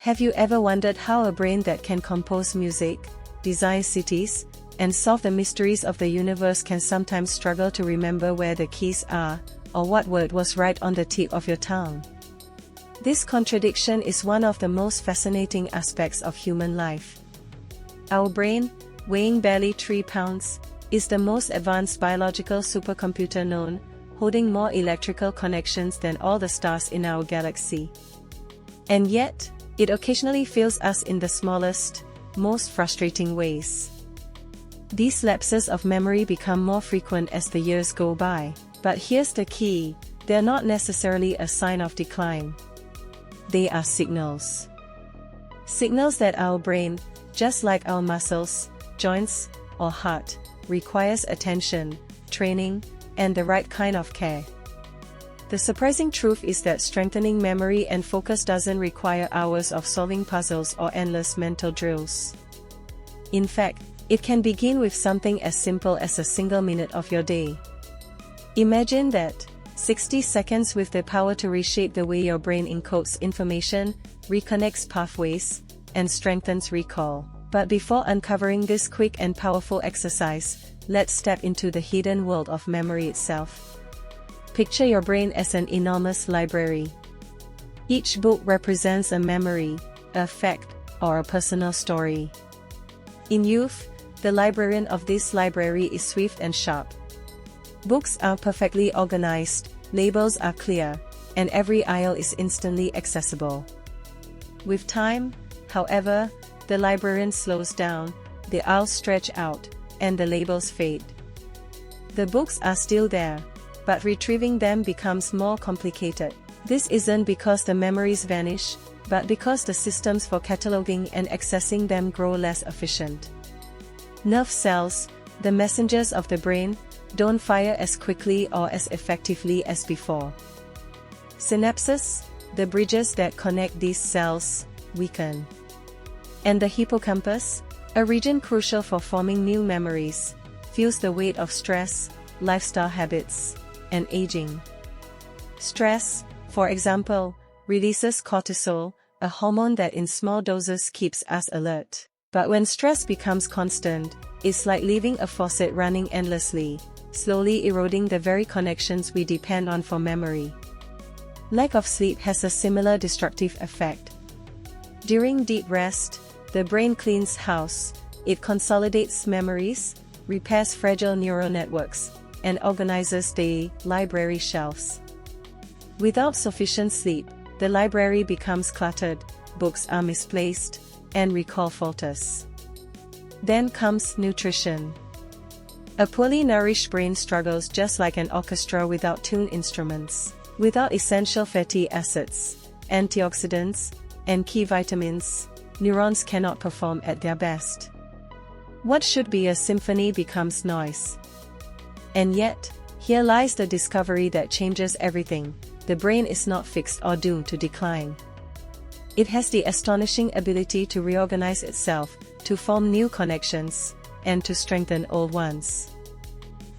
Have you ever wondered how a brain that can compose music, design cities, and solve the mysteries of the universe can sometimes struggle to remember where the keys are, or what word was right on the tip of your tongue? This contradiction is one of the most fascinating aspects of human life. Our brain, weighing barely 3 pounds, is the most advanced biological supercomputer known, holding more electrical connections than all the stars in our galaxy. And yet, it occasionally fails us in the smallest, most frustrating ways. These lapses of memory become more frequent as the years go by, but here's the key: they're not necessarily a sign of decline. They are signals. Signals that our brain, just like our muscles, joints, or heart, requires attention, training, and the right kind of care. The surprising truth is that strengthening memory and focus doesn't require hours of solving puzzles or endless mental drills. In fact, it can begin with something as simple as a single minute of your day. Imagine that, 60 seconds with the power to reshape the way your brain encodes information, reconnects pathways, and strengthens recall. But before uncovering this quick and powerful exercise, let's step into the hidden world of memory itself. Picture your brain as an enormous library. Each book represents a memory, a fact, or a personal story. In youth, the librarian of this library is swift and sharp. Books are perfectly organized, labels are clear, and every aisle is instantly accessible. With time, however, the librarian slows down, the aisles stretch out, and the labels fade. The books are still there, but retrieving them becomes more complicated. This isn't because the memories vanish, but because the systems for cataloging and accessing them grow less efficient. Nerve cells, the messengers of the brain, don't fire as quickly or as effectively as before. Synapses, the bridges that connect these cells, weaken. And the hippocampus, a region crucial for forming new memories, feels the weight of stress, lifestyle habits, and aging. Stress, for example, releases cortisol, a hormone that in small doses keeps us alert. But when stress becomes constant, it's like leaving a faucet running endlessly, slowly eroding the very connections we depend on for memory. Lack of sleep has a similar destructive effect. During deep rest, the brain cleans house, it consolidates memories, repairs fragile neural networks, and organizes the library shelves. Without sufficient sleep, the library becomes cluttered, books are misplaced, and recall falters. Then comes nutrition. A poorly nourished brain struggles just like an orchestra without tuned instruments. Without essential fatty acids, antioxidants, and key vitamins, neurons cannot perform at their best. What should be a symphony becomes noise. And yet, here lies the discovery that changes everything: the brain is not fixed or doomed to decline. It has the astonishing ability to reorganize itself, to form new connections, and to strengthen old ones.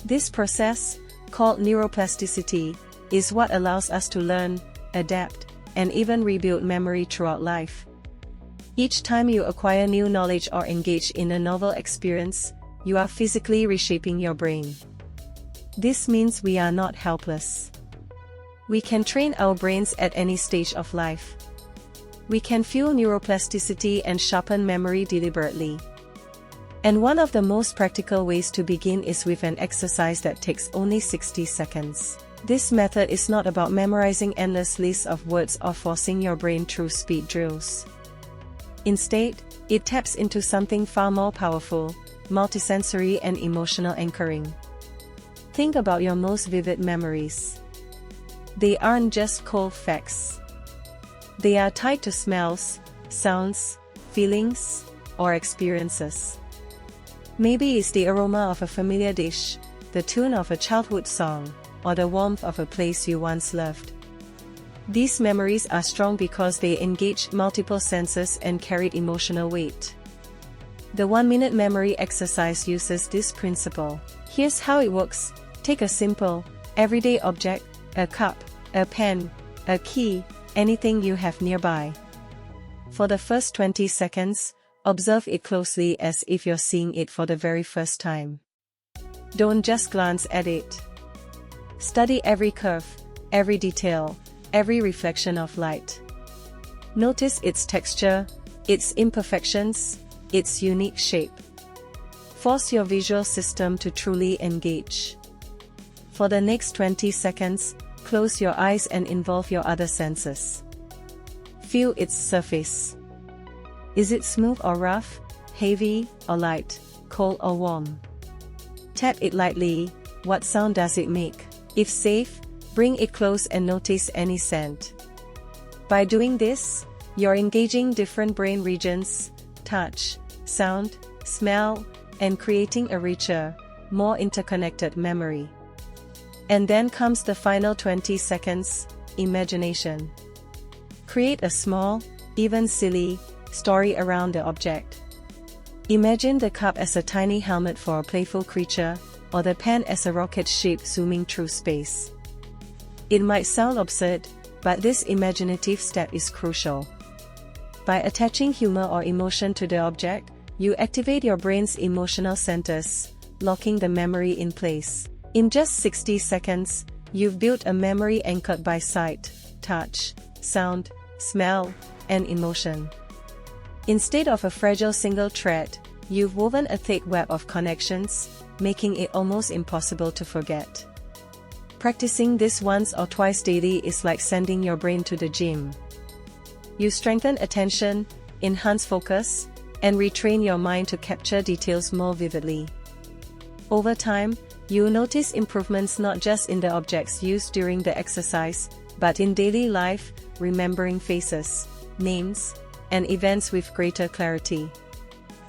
This process, called neuroplasticity, is what allows us to learn, adapt, and even rebuild memory throughout life. Each time you acquire new knowledge or engage in a novel experience, you are physically reshaping your brain. This means we are not helpless. We can train our brains at any stage of life. We can fuel neuroplasticity and sharpen memory deliberately. And one of the most practical ways to begin is with an exercise that takes only 60 seconds. This method is not about memorizing endless lists of words or forcing your brain through speed drills. Instead, it taps into something far more powerful: multisensory and emotional anchoring. Think about your most vivid memories. They aren't just cold facts. They are tied to smells, sounds, feelings, or experiences. Maybe it's the aroma of a familiar dish, the tune of a childhood song, or the warmth of a place you once loved. These memories are strong because they engage multiple senses and carry emotional weight. The 1-minute memory exercise uses this principle. Here's how it works. Take a simple, everyday object, a cup, a pen, a key, anything you have nearby. For the first 20 seconds, observe it closely as if you're seeing it for the very first time. Don't just glance at it. Study every curve, every detail, every reflection of light. Notice its texture, its imperfections, its unique shape. Force your visual system to truly engage. For the next 20 seconds, close your eyes and involve your other senses. Feel its surface. Is it smooth or rough, heavy or light, cold or warm? Tap it lightly. What sound does it make? If safe, bring it close and notice any scent. By doing this, you're engaging different brain regions, touch, sound, smell, and creating a richer, more interconnected memory. And then comes the final 20 seconds, imagination. Create a small, even silly, story around the object. Imagine the cup as a tiny helmet for a playful creature, or the pen as a rocket ship zooming through space. It might sound absurd, but this imaginative step is crucial. By attaching humor or emotion to the object, you activate your brain's emotional centers, locking the memory in place. In just 60 seconds, you've built a memory anchored by sight, touch, sound, smell, and emotion. Instead of a fragile single thread, you've woven a thick web of connections, making it almost impossible to forget. Practicing this once or twice daily is like sending your brain to the gym. You strengthen attention, enhance focus, and retrain your mind to capture details more vividly. Over time, you'll notice improvements not just in the objects used during the exercise, but in daily life, remembering faces, names, and events with greater clarity.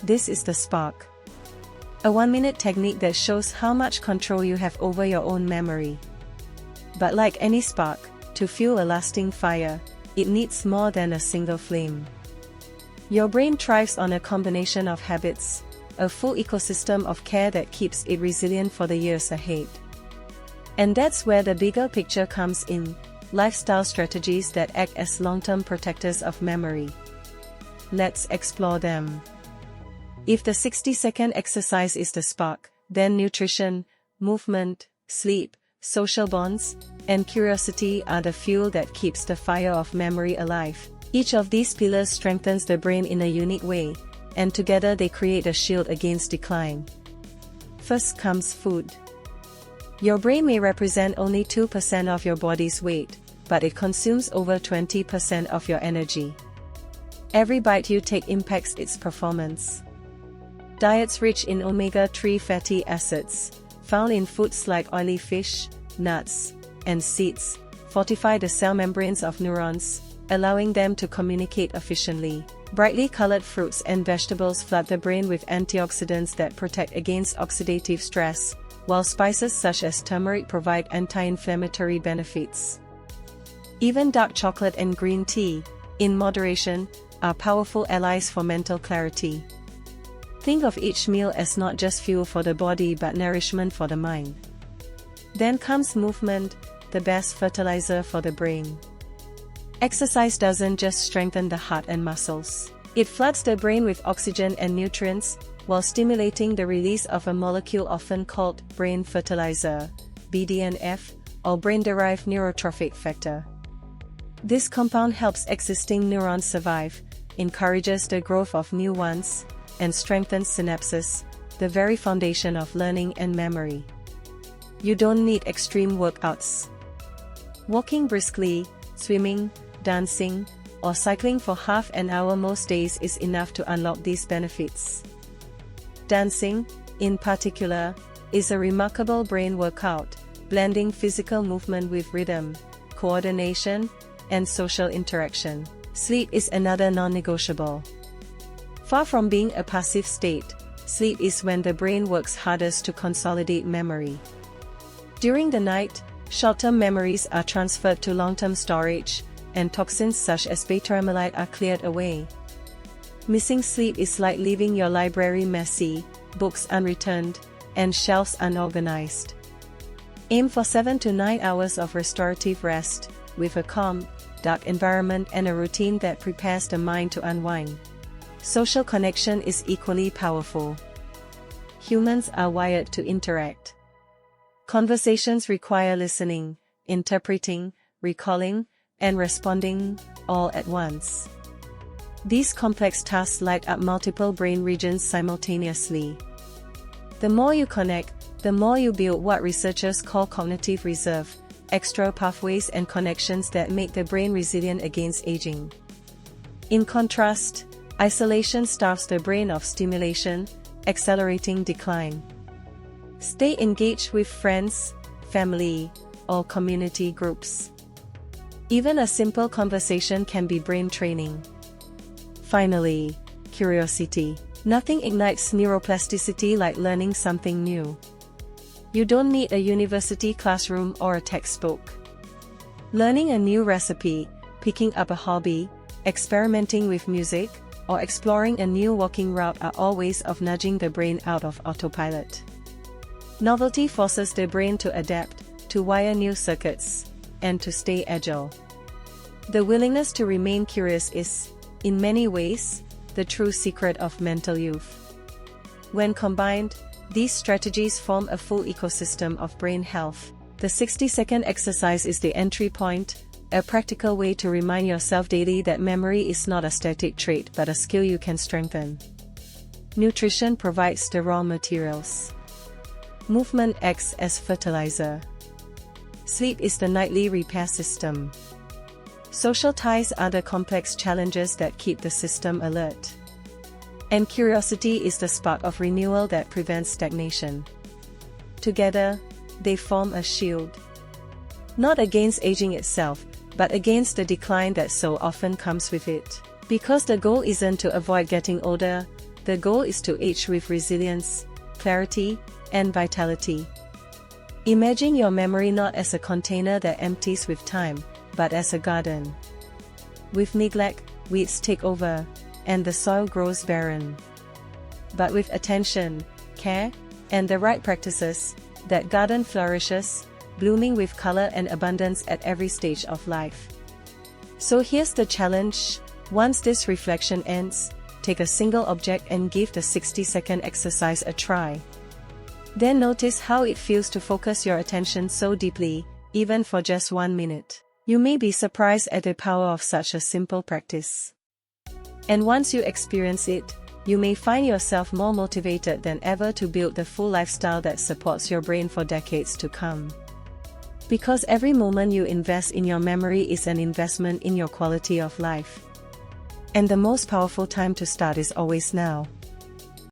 This is the spark. A 1-minute technique that shows how much control you have over your own memory. But like any spark, to fuel a lasting fire, it needs more than a single flame. Your brain thrives on a combination of habits, a full ecosystem of care that keeps it resilient for the years ahead. And that's where the bigger picture comes in, lifestyle strategies that act as long-term protectors of memory. Let's explore them. If the 60-second exercise is the spark, then nutrition, movement, sleep, social bonds, and curiosity are the fuel that keeps the fire of memory alive. Each of these pillars strengthens the brain in a unique way, and together they create a shield against decline. First comes food. Your brain may represent only 2% of your body's weight, but it consumes over 20% of your energy. Every bite you take impacts its performance. Diets rich in omega-3 fatty acids, found in foods like oily fish, nuts, and seeds, fortify the cell membranes of neurons, allowing them to communicate efficiently. Brightly colored fruits and vegetables flood the brain with antioxidants that protect against oxidative stress, while spices such as turmeric provide anti-inflammatory benefits. Even dark chocolate and green tea, in moderation, are powerful allies for mental clarity. Think of each meal as not just fuel for the body but nourishment for the mind. Then comes movement, the best fertilizer for the brain. Exercise doesn't just strengthen the heart and muscles. It floods the brain with oxygen and nutrients, while stimulating the release of a molecule often called brain fertilizer, BDNF, or brain-derived neurotrophic factor. This compound helps existing neurons survive, encourages the growth of new ones, and strengthens synapses, the very foundation of learning and memory. You don't need extreme workouts. Walking briskly, swimming, dancing, or cycling for half an hour most days is enough to unlock these benefits. Dancing, in particular, is a remarkable brain workout, blending physical movement with rhythm, coordination, and social interaction. Sleep is another non-negotiable. Far from being a passive state, sleep is when the brain works hardest to consolidate memory. During the night, short-term memories are transferred to long-term storage, and toxins such as beta-amyloid are cleared away. Missing sleep is like leaving your library messy, books unreturned, and shelves unorganized. Aim for 7 to 9 hours of restorative rest, with a calm, dark environment and a routine that prepares the mind to unwind. Social connection is equally powerful. Humans are wired to interact. Conversations require listening, interpreting, recalling, and responding, all at once. These complex tasks light up multiple brain regions simultaneously. The more you connect, the more you build what researchers call cognitive reserve, extra pathways and connections that make the brain resilient against aging. In contrast, isolation starves the brain of stimulation, accelerating decline. Stay engaged with friends, family, or community groups. Even a simple conversation can be brain training. Finally, curiosity. Nothing ignites neuroplasticity like learning something new. You don't need a university classroom or a textbook. Learning a new recipe, picking up a hobby, experimenting with music, or exploring a new walking route are all ways of nudging the brain out of autopilot. Novelty forces the brain to adapt, to wire new circuits, and to stay agile. The willingness to remain curious is, in many ways, the true secret of mental youth. When combined, these strategies form a full ecosystem of brain health. The 60-second exercise is the entry point, a practical way to remind yourself daily that memory is not a static trait but a skill you can strengthen. Nutrition provides the raw materials. Movement acts as fertilizer. Sleep is the nightly repair system. Social ties are the complex challenges that keep the system alert. And curiosity is the spark of renewal that prevents stagnation. Together, they form a shield. Not against aging itself, but against the decline that so often comes with it. Because the goal isn't to avoid getting older, the goal is to age with resilience, clarity, and vitality. Imagine your memory not as a container that empties with time, but as a garden. With neglect, weeds take over, and the soil grows barren. But with attention, care, and the right practices, that garden flourishes, blooming with color and abundance at every stage of life. So here's the challenge: once this reflection ends, take a single object and give the 60-second exercise a try. Then notice how it feels to focus your attention so deeply, even for just 1 minute. You may be surprised at the power of such a simple practice. And once you experience it, you may find yourself more motivated than ever to build the full lifestyle that supports your brain for decades to come. Because every moment you invest in your memory is an investment in your quality of life. And the most powerful time to start is always now.